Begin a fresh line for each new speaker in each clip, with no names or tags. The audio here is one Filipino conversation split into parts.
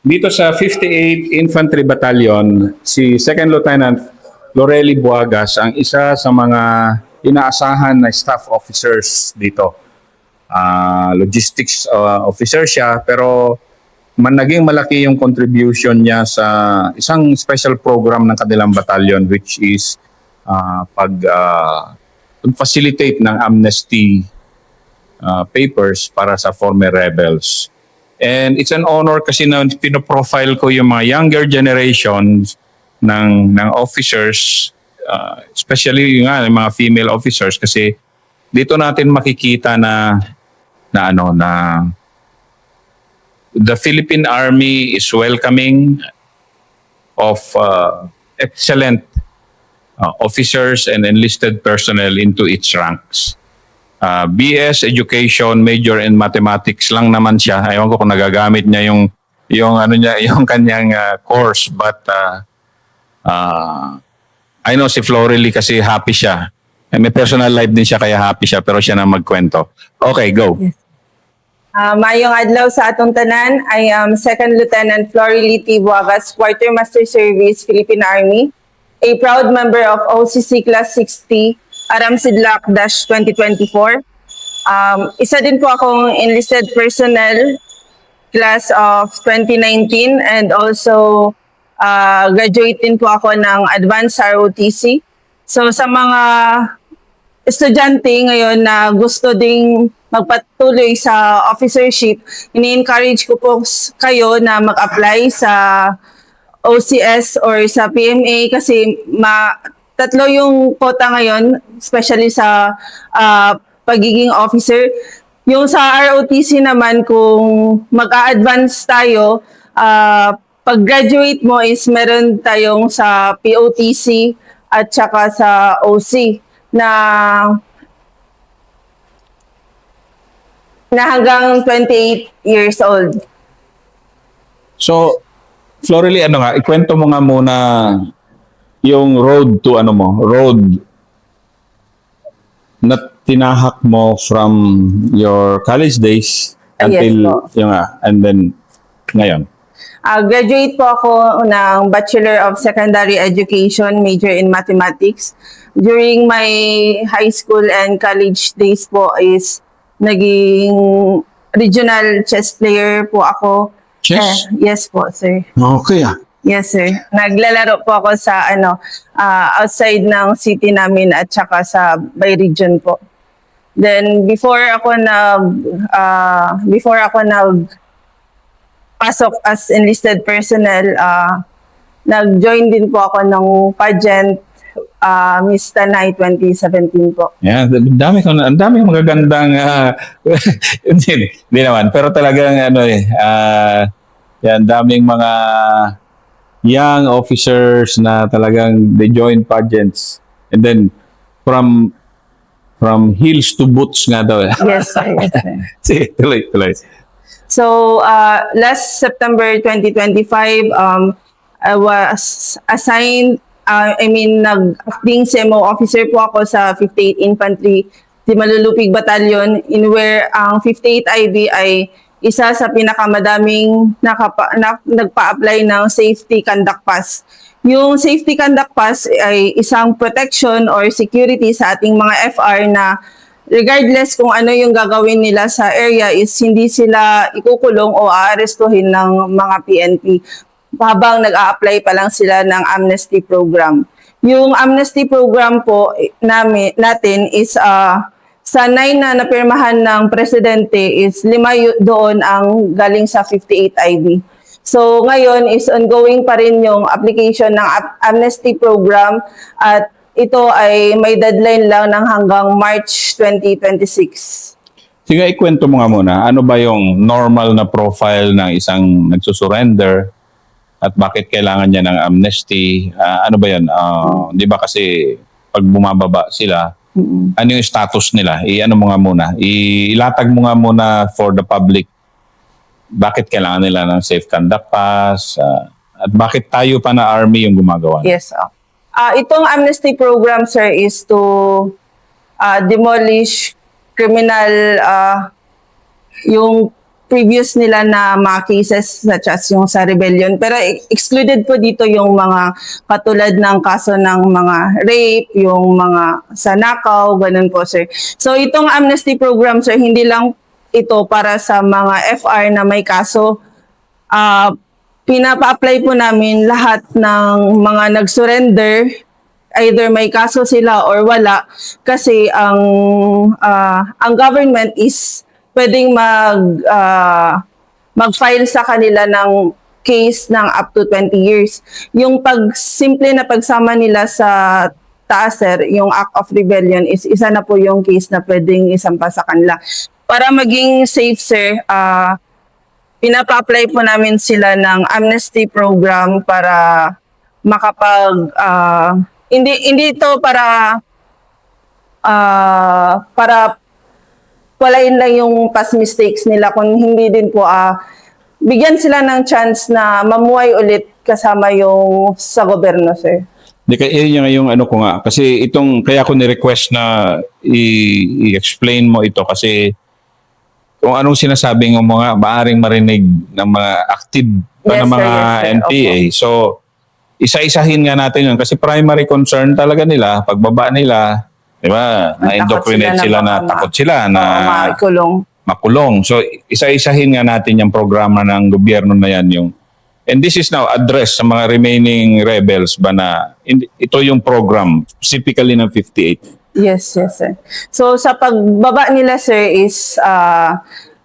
Dito sa 58th Infantry Battalion, si Second Lieutenant Loreli Buagas ang isa sa mga inaasahan na staff officers dito. Logistics officer siya, pero naging malaki yung contribution niya sa isang special program ng kanilang battalion, which is pag-facilitate ng amnesty papers para sa former rebels. And it's an honor kasi na pinoprofile ko yung mga younger generations ng officers, especially yung mga female officers, kasi dito natin makikita na the Philippine Army is welcoming of excellent officers and enlisted personnel into its ranks. BS Education, major in mathematics lang naman siya. Ayaw ko kung nagagamit niya yung kanyang course, but I know si Florely kasi happy siya. May personal life din siya kaya happy siya, pero siya na magkwento. Okay, go.
Yes. Mayong adlaw sa atong tanan. I am Second Lieutenant Florely T. Buagas, Quartermaster Service, Philippine Army, a proud member of OCC Class 60, Aram Sidlak-2024. Isa din po akong enlisted personnel class of 2019 and also graduate din po ako ng Advanced ROTC. So sa mga estudyante ngayon na gusto ding magpatuloy sa officership, ini-encourage ko po kayo na mag-apply sa OCS or sa PMA kasi tatlo yung quota ngayon, especially sa pagiging officer. Yung sa ROTC naman, kung mag-a-advance tayo, pag-graduate mo is meron tayong sa POTC at saka sa OC na hanggang 28 years old.
So, Florely, ikwento mo nga muna yung road na tinahak mo from your college days until and then ngayon.
Graduate po ako ng Bachelor of Secondary Education, major in Mathematics. During my high school and college days po is naging regional chess player po ako.
Chess?
Yes po, sir.
Okay.
Yes, sir. Naglalaro po ako sa outside ng city namin at saka sa by region po. Then before ako pasok as enlisted personnel, nag-join din po ako ng pageant Miss Tanay 2017 po.
Yeah, ang dami magagandang hindi naman, pero talagang yan, daming mga young officers na talagang they join pageants and then from heels to boots nga daw.
Yes, sir. Yes, sir.
Sige, tuloy.
So, last September 2025, I was assigned, nag-acting CMO officer po ako sa 58th Infantry Malulupig Battalion, in where ang 58th IB ay isa sa pinakamadaming nagpa-apply ng Safety Conduct Pass. Yung Safety Conduct Pass ay isang protection or security sa ating mga FR na regardless kung ano yung gagawin nila sa area is hindi sila ikukulong o aarestuhin ng mga PNP habang nag-a-apply pa lang sila ng amnesty program. Yung amnesty program po natin is sa 9 na napirmahan ng presidente is 5 doon ang galing sa 58 IB. So ngayon is ongoing pa rin yung application ng amnesty program at ito ay may deadline lang ng hanggang March 2026.
Sige, ikwento mo nga muna, ano ba yung normal na profile ng isang nagsusurrender at bakit kailangan niya ng amnesty? Ano ba yun? Di ba kasi pag bumababa sila, ano yung status nila? Ano mo nga muna? Ilatag mo nga muna for the public bakit kailangan nila ng safe conduct pass at bakit tayo pa na army yung gumagawa?
Yes. Itong amnesty program, sir, is to demolish criminal yung previous nila na mga cases such as yung sa rebellion. Pero excluded po dito yung mga katulad ng kaso ng mga rape, yung mga sa nakaw, ganun po, sir. So itong amnesty program, sir, hindi lang ito para sa mga FR na may kaso. Pinapa-apply po namin lahat ng mga nag-surrender, either may kaso sila or wala, kasi ang government is pwedeng mag-file sa kanila ng case ng up to 20 years. Yung simple na pagsama nila sa taas, sir, yung act of rebellion is isa na po yung case na pwedeng isampa sa kanila. Para maging safe, sir, pinapa-apply po namin sila ng amnesty program para hindi ito para walain lang yung past mistakes nila, kung hindi din po bigyan sila ng chance na mamuhay ulit kasama yung sa gobyerno, sir.
Di kaya yun yung ano ko nga. Kasi kaya ko ni-request na i-explain mo ito kasi kung anong sinasabi ng mga maaring marinig ng mga active pa
Yes,
ng
sir,
mga
yes, sir.
NPA. So, isa-isahin nga natin yun. Kasi primary concern talaga nila, pagbaba nila, di ba, na-indoctrinate sila na takot sila na makulong. So, isa-isahin nga natin yung programa ng gobyerno na yan. And this is now addressed sa mga remaining rebels ba na ito yung program, specifically ng 58.
Yes, sir. So, sa pagbaba nila, sir, is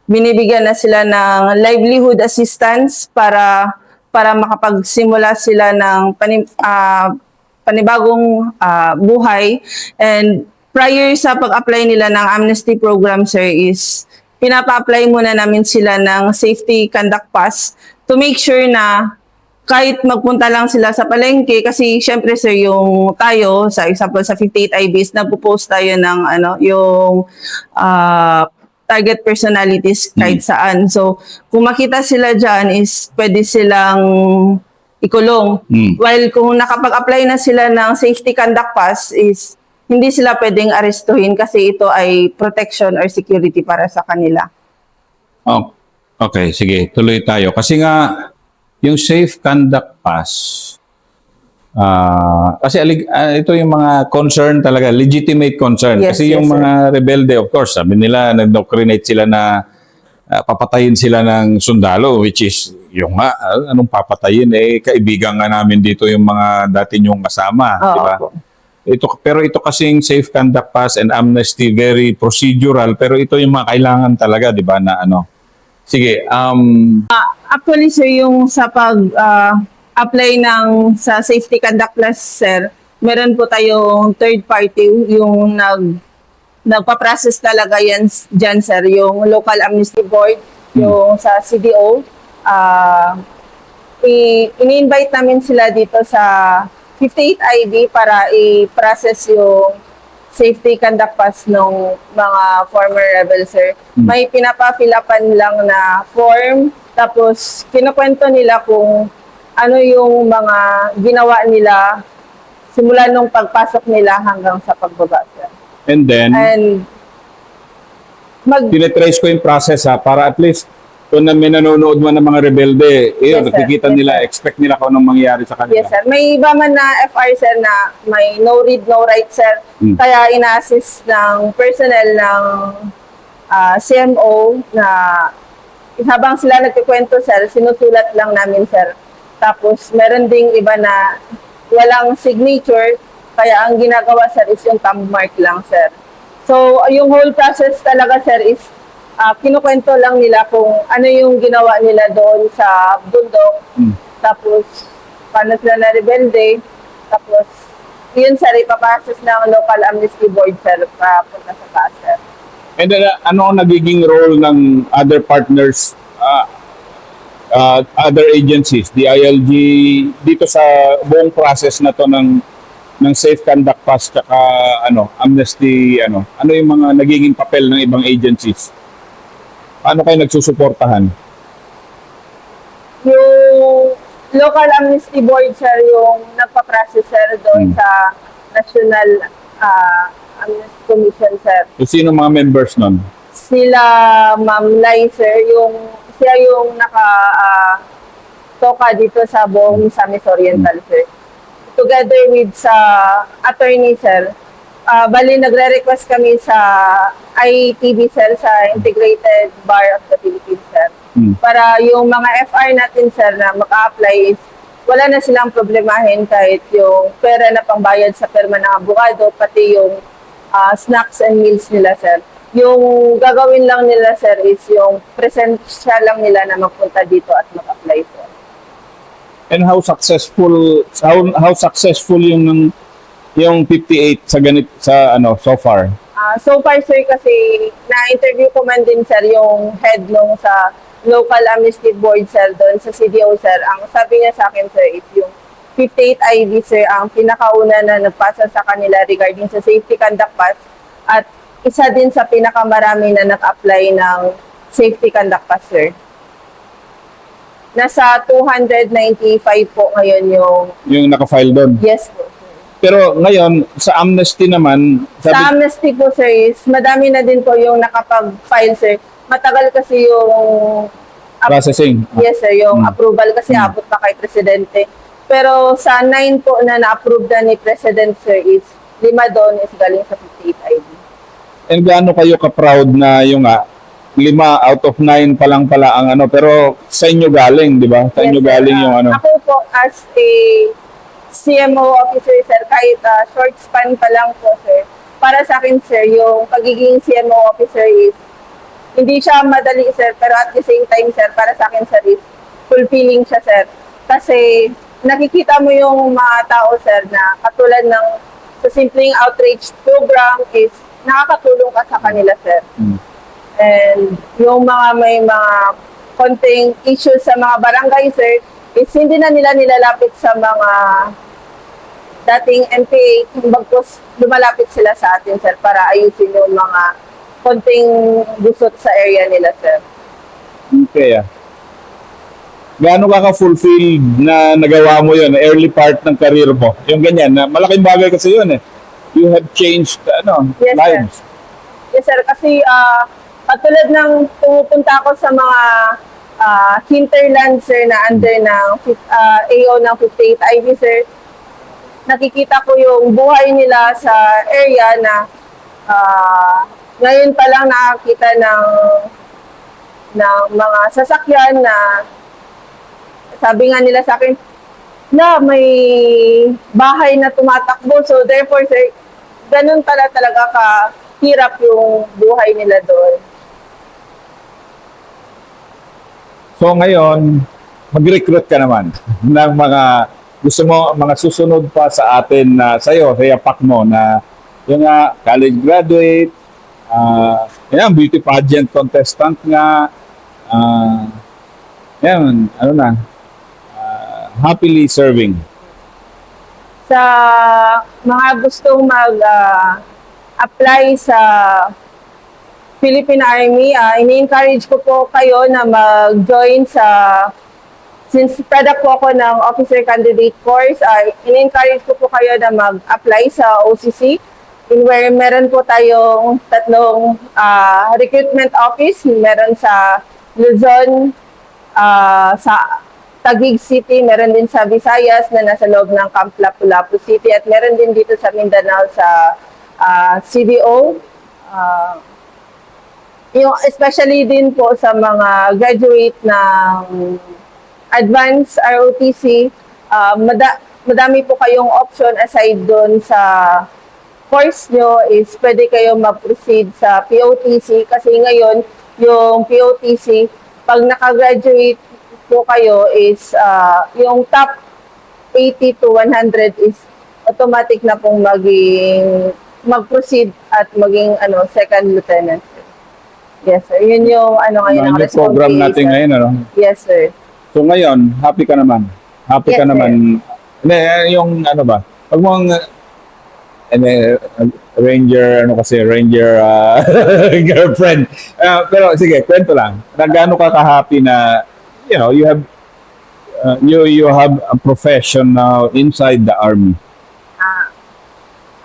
binibigyan na sila ng livelihood assistance para makapagsimula sila ng panibagong buhay. And prior sa pag-apply nila ng amnesty program, sir, is pinapa-apply muna namin sila ng safety conduct pass to make sure na kahit magpunta lang sila sa palengke, kasi syempre, sir, yung tayo, sa example sa 58 IBs, nagpo-post tayo ng yung target personalities kahit saan. So, kung makita sila dyan is pwede silang ikulong. While kung nakapag-apply na sila ng safety conduct pass is hindi sila pwedeng arestuhin kasi ito ay protection or security para sa kanila.
Oh, okay, sige, tuloy tayo. Kasi nga, yung safe conduct pass, kasi ito yung mga concern talaga, legitimate concern.
Yes,
kasi
yes,
yung
sir.
mga rebelde, of course, sabi nila, nag-indoctrinate sila na papatayin sila ng sundalo, which is, yung nga, anong papatayin? Kaibigan nga namin dito yung mga dati nyong kasama, di ba? Pero ito kasing safe conduct pass and amnesty, very procedural, pero ito yung mga kailangan talaga, di ba, na ano. Sige,
Actually, sir, yung sa pag-apply sa safety conduct plus, sir, meron po tayong third party, yung nagpa-process talaga yan dyan, sir, yung local amnesty board, yung sa CDO. Ini-invite namin sila dito sa 58 IB para i-process yung safety conduct pass ng mga former rebels, sir. May pinapa-fill-upan lang na form, tapos kinukwento nila kung ano yung mga ginawa nila simula nung pagpasok nila hanggang sa pagbaba, sir.
and then, tinitrace ko yung process para at least kung may nanonood man ng mga rebelde,
Yes, sir.
nakikita
Yes,
nila,
sir.
expect nila kung anong mangyayari sa kanila.
Yes, sir. May iba man na FR, sir, na may no read, no write, sir. Kaya ina-assist ng personnel ng CMO na habang sila nagkikwento, sir, sinusulat lang namin, sir. Tapos, meron ding iba na walang signature, kaya ang ginagawa, sir, is yung thumb mark lang, sir. So, yung whole process talaga, sir, is kinukwento lang nila kung ano yung ginawa nila doon sa bundok. Tapos, paano sila na rebelde. Tapos, yun, sir, ipapasis ng local amnesty board, sir, papunta sa taas, sir.
And then, ano ang nagiging role ng other partners, other agencies, the ILG, dito sa buong process na to ng safe conduct pass tsaka amnesty, ano yung mga nagiging papel ng ibang agencies? Paano kayo nagsusuportahan?
Yung local amnesty board, sir, yung nagpa-process, sir, doon sa National Amnesty Commission, sir.
So, sino mga members nun?
Sila, Ma'am Lai, sir, yung siya yung toka dito sa buong Misamis Oriental, sir. Together with sa attorney, sir, bali nagre-request kami sa ITB, sir, sa Integrated Bar of the Philippines, sir. Para yung mga FR natin, sir, na maka-apply is wala na silang problemahin kahit yung pera na pangbayad sa perma ng abogado, pati yung snacks and meals nila, sir. Yung gagawin lang nila, sir, is yung presensya lang nila na magpunta dito at mag-apply, sir.
And how successful yung 58 sa so far?
So far, sir, kasi na-interview ko man din, sir, yung head nung sa local amnesty board, sir, doon sa CDO, sir. Ang sabi niya sa akin, sir, is yung 58 ID, sir, ang pinakauna na nagpasa sa kanila regarding sa safety conduct pass at isa din sa pinakamarami na nag-apply ng safety conduct pass, sir. Nasa 295 po ngayon
Yung naka-file doon.
yes po.
Pero ngayon, sa amnesty naman,
Sa amnesty po, sir, is madami na din po yung nakapag-file, sir. Matagal kasi yung
processing.
yes, sir, yung approval kasi abot pa kay Presidente. Pero sa 9 po na na-approve na ni President, sir, is 5 doon is galing sa 58 ID.
And gaano kayo ka-proud na yung 5 out of 9 pa lang pala ang pero sa inyo galing, di ba? Sa inyo
Yes, sir.
galing yung
Ako po as a CMO officer, sir, kahit short span pa lang po, sir. Para sa akin, sir, yung pagiging CMO officer is hindi siya madali, sir, pero at the same time, sir, para sa akin, sir, is fulfilling siya, sir. Kasi nakikita mo yung mga tao, sir, na katulad ng sa simpleng outreach program is nakakatulong ka sa kanila, sir. And yung may mga konting issues sa mga barangay, sir, is hindi na nila nilalapit sa mga dating NPA, bagkus lumalapit sila sa atin, sir, para ayusin yung mga konting gusot sa area nila, sir.
Okay. Gaano ka ka-fulfilled na nagawa mo yun, early part ng career mo? Yung ganyan, na malaking bagay kasi yun eh. You have changed
Yes,
lives.
sir. Yes, sir. Kasi katulad ng pumupunta ako sa mga hinterland, sir, na under ng AO ng 58 IV, sir, nakikita ko yung buhay nila sa area na ngayon pa lang nakakita ng mga sasakyan na sabi nga nila sa akin, na may bahay na tumatakbo. So therefore, sir, ganun talaga kahirap yung buhay nila doon.
So ngayon, mag-recruit ka naman ng mga gusto mo, mga susunod pa sa atin na sa'yo, sa yapak mo na yung college graduate, beauty pageant contestant nga, happily serving.
Sa mga gustong mag-apply sa Philippine Army, ini-encourage ko po kayo na mag-join since product po ako ng officer candidate course, ini-encourage ko po kayo na mag-apply sa OCC, where meron po tayong 3 recruitment office, meron sa Luzon, sa Taguig City, meron din sa Visayas na nasa loob ng Camp Lapu-Lapu City, at meron din dito sa Mindanao sa CDO. Yung especially din po sa mga graduate ng advanced ROTC, madami po kayong option aside doon sa course nyo is pwede kayo mag-proceed sa POTC kasi ngayon yung POTC, pag nakagraduate po kayo is yung top 80 to 100 is automatic na pong mag-proceed at maging second lieutenant. Yes, sir. Yun yung ngayon ang
Yung program natin ngayon,
Yes, sir.
So ngayon, happy ka naman. Happy
Yes,
ka
sir.
naman. Yung ba? Pag mong Ranger, girlfriend. Pero sige, kwento lang. Gaano ka ka-happy na, you have a profession now inside the army?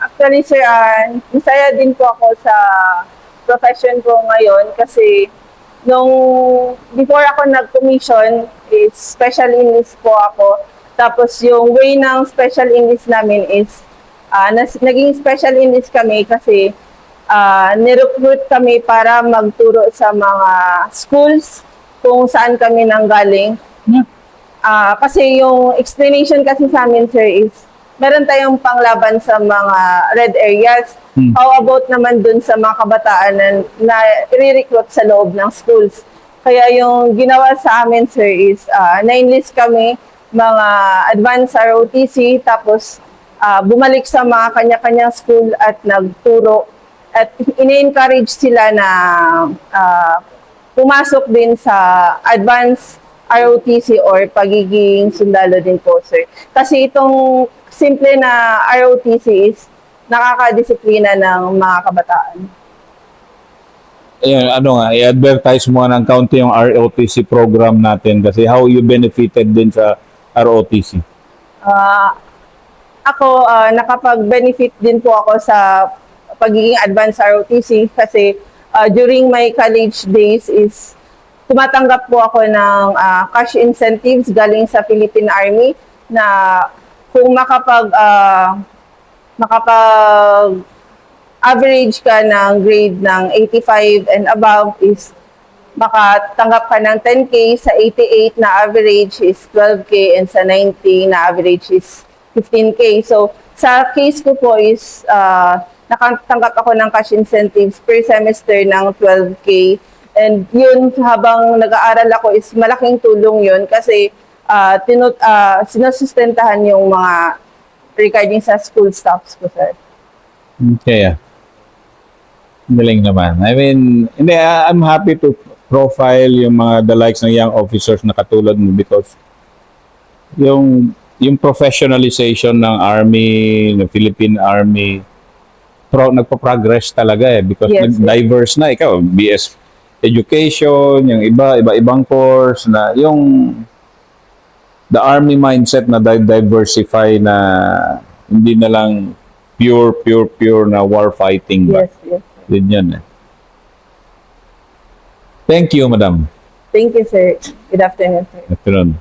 Actually, sir, masaya din po ako sa profession ko ngayon kasi before ako nag-commission, is special enlist po ako. Tapos yung way ng special enlist namin is, naging special enlist kami kasi nirecruit kami para magturo sa mga schools kung saan kami nanggaling. Kasi yung explanation kasi sa amin, sir, is meron tayong panglaban sa mga red areas. How about naman dun sa mga kabataan na re-recruit sa loob ng schools? Kaya yung ginawa sa amin, sir, is na-enlist kami mga advanced ROTC, tapos bumalik sa mga kanya-kanyang school at nagturo. At ini-encourage sila na pumasok din sa advanced ROTC or pagiging sundalo din po, sir. Kasi itong simple na ROTC is nakakadisiplina ng mga kabataan.
Ayan, ano nga, i-advertise mo ng kaunti yung ROTC program natin kasi how you benefited din sa ROTC.
Ako, nakapag-benefit din po ako sa pagiging advanced ROTC kasi during my college days is tumatanggap po ako ng cash incentives galing sa Philippine Army na kung average ka ng grade ng 85 and above is makatanggap ka ng 10K, sa 88 na average is 12K, and sa 90 na average is 15K. So, sa case ko po is nakatanggap ako ng cash incentives per semester ng 12K. And yun, habang nag-aaral ako is malaking tulong yun kasi sinusustentahan yung mga regarding sa school staffs ko, sir.
Okay. Galing naman. I mean, hindi, I'm happy to profile yung mga the likes ng young officers na katulad mo because yung professionalization ng Army, ng Philippine Army, nagpa-progress talaga because
Yes,
diverse na. Ikaw, BS Education, yung iba-ibang course na yung the Army mindset na diversify na hindi na lang pure na war fighting ba?
Yes.
Din yan eh. Thank you, madam.
Thank you, sir. Good afternoon, sir.
Afternoon.